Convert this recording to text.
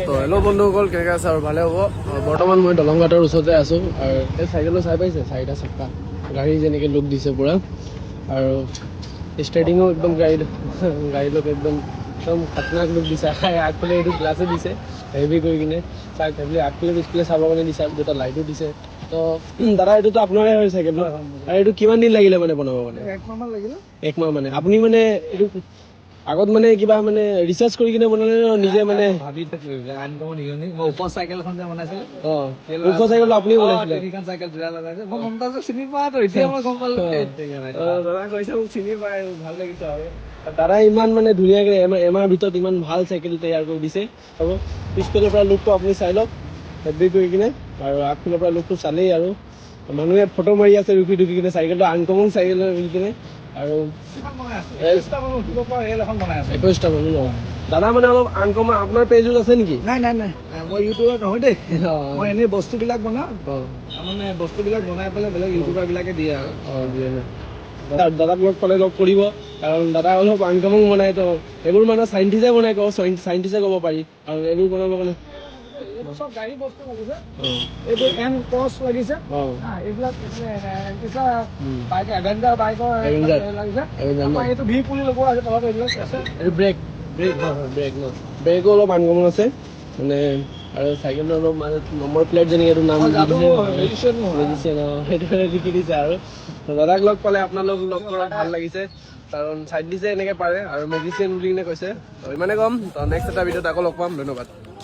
তো হেল্ল' বন্ধুসকল, কেনেকৈ আছে আৰু ভালে হ'ব। বৰ্তমান মই দলং ঘাটৰ ওচৰতে আছোঁ আৰু এই চাইকেলটো চাই পাইছে, চাৰিটা চক্কা গাড়ী যেনেকৈ লুক দিছে পূৰা। আৰু ষ্টাৰ্টিঙো একদম গাড়ী লুক একদম খাতৰনাক লুক দিছে। আগফালে এইটো গ্লাছো দিছে হেভি কৰি কিনে চাই ফেমিলি আগফালে পিছফালে চাবৰ কাৰণে দিছে, দুটা লাইটো দিছে। তো দাদা এইটোতো আপোনাৰে হয় চাগে ন? আৰু এইটো কিমান দিন লাগিলে মানে বনাব মানে? 1 মাহমান লাগিলে। 1 মাহ মানে আপুনি মানে এইটো আগত মানে কিবা মানে ৰিচাৰ্চ কৰি কিনে বনালে ন নিজে মানে? ভাবি আনকমন ইউনিক মই ওপৰ চাইকেলখন যে বনাইছিলো ওখ চাইকেলটো আপুনি বনাইছিলে? তিনিখন চাইকেল দুটা লগাইছে মই মমতাজক চিনি পোৱা তো এতিয়া মই গম পালো দাদা কৈছে মোক চিনি পায়, ভাল লাগিছে। আৰু দাদা ইমান মানে ধুনীয়াকৈ এমাহৰ ভিতৰত ইমান ভাল চাইকেল তৈয়াৰ কৰি দিছে। আৰু পিছফালৰ পৰা লুকটো আপুনি চাই লওক হেভি কৰি কিনে, আৰু আগফালৰ পৰা লুকটো চালেই আৰু মানুহে ফটো মাৰি আছে ৰখি কিনে চাইকেলটো আনকমন চাইকেল ৰুই কিনে। আৰু 21টা মানুহ উঠিব পৰা ৰেল এখন বনাই আছে। 21টা মানুহ ন? দাদা মানে অলপ আনকমন আপোনাৰ পেজত আছে নেকি? নাই মই ইউটিউবাৰ নহয় দেই, মই এনেই বস্তুবিলাক বনাওঁ। অঁ মানে বস্তুবিলাক বনাই পেলাই বেলেগ ইউটিউবাৰ বিলাকে দিয়ে আৰু দিয়ে ন? দাদাক লগ পালে লগ কৰিব, কাৰণ দাদা অলপ আনকমন বনাই। তো এইবোৰ মানে চাইণ্টিষ্টে বনাই, চাইণ্টিষ্টে ক'ব পাৰি। আৰু এইবোৰ বনাব মানে এইবোৰ চব গাড়ী বস্তু লাগিছে। এইটো এন ক্ৰছ লাগিছে। এইবিলাক বাইক এভেঞ্জাৰ বাইকৰ লাগিছে। এইটো ভি পুলি লগোৱা আছে তলত, এইবিলাক আছে। এইটো ব্ৰেক ন? ব্ৰেকো অলপ আনকমন আছে মানে। আৰু চাইকেলটো অলপ মানে নম্বৰ প্লেট যেনেকৈ এইটো নাম মেডিচিন সেইটো মানে লিখি দিছে। আৰু দাদাক লগ পালে আপোনালোক লগ কৰা ভাল লাগিছে, কাৰণ চাইণ্টিষ্টে এনেকৈ পাৰে আৰু মেডিচিন বুলি কিনে কৈছে। তো ইমানে ক'ম, তো নেক্সট এটা ভিডিঅ'ত আকৌ লগ পাম। ধন্যবাদ।